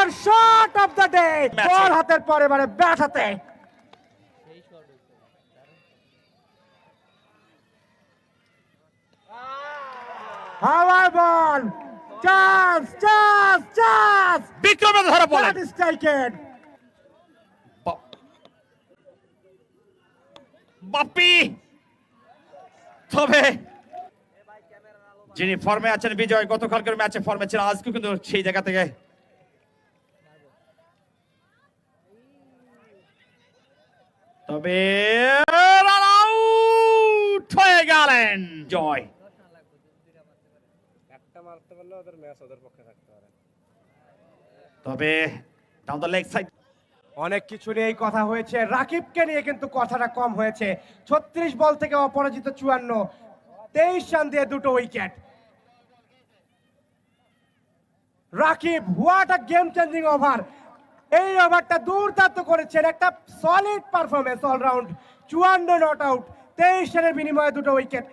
Number shot of the day, ball হাতের পর এবারে ব্যাট হাতে। হাওয়ার বল, চান্স চান্স চান্স, বিক্রমের ধরা পড়লেন। ব্যাট স্ট্রাইকেড। বাপ্পি, তবে যিনি ফর্মে আছেন বিজয়, গতকালকের ম্যাচে ফর্মে ছিল, আজকে কিন্তু সেই জায়গা থেকে তবে রান আউট হয়ে গেলেন জয়। তবে ডাউন দ্য লেগ সাইড অনেক কিছু নিয়েই কথা হয়েছে, রাকিবকে নিয়ে কিন্তু কথাটা কম হয়েছে। 36 বল থেকে অপরাজিত 54, 23 রান দিয়ে 2 wicket. Rakib, what a game changing over. এই ওভারটা দুর্দান্ত করেছেন, একটা solid performance allround. 54 not out, 23 রানের বিনিময়ে 2 উইকেট।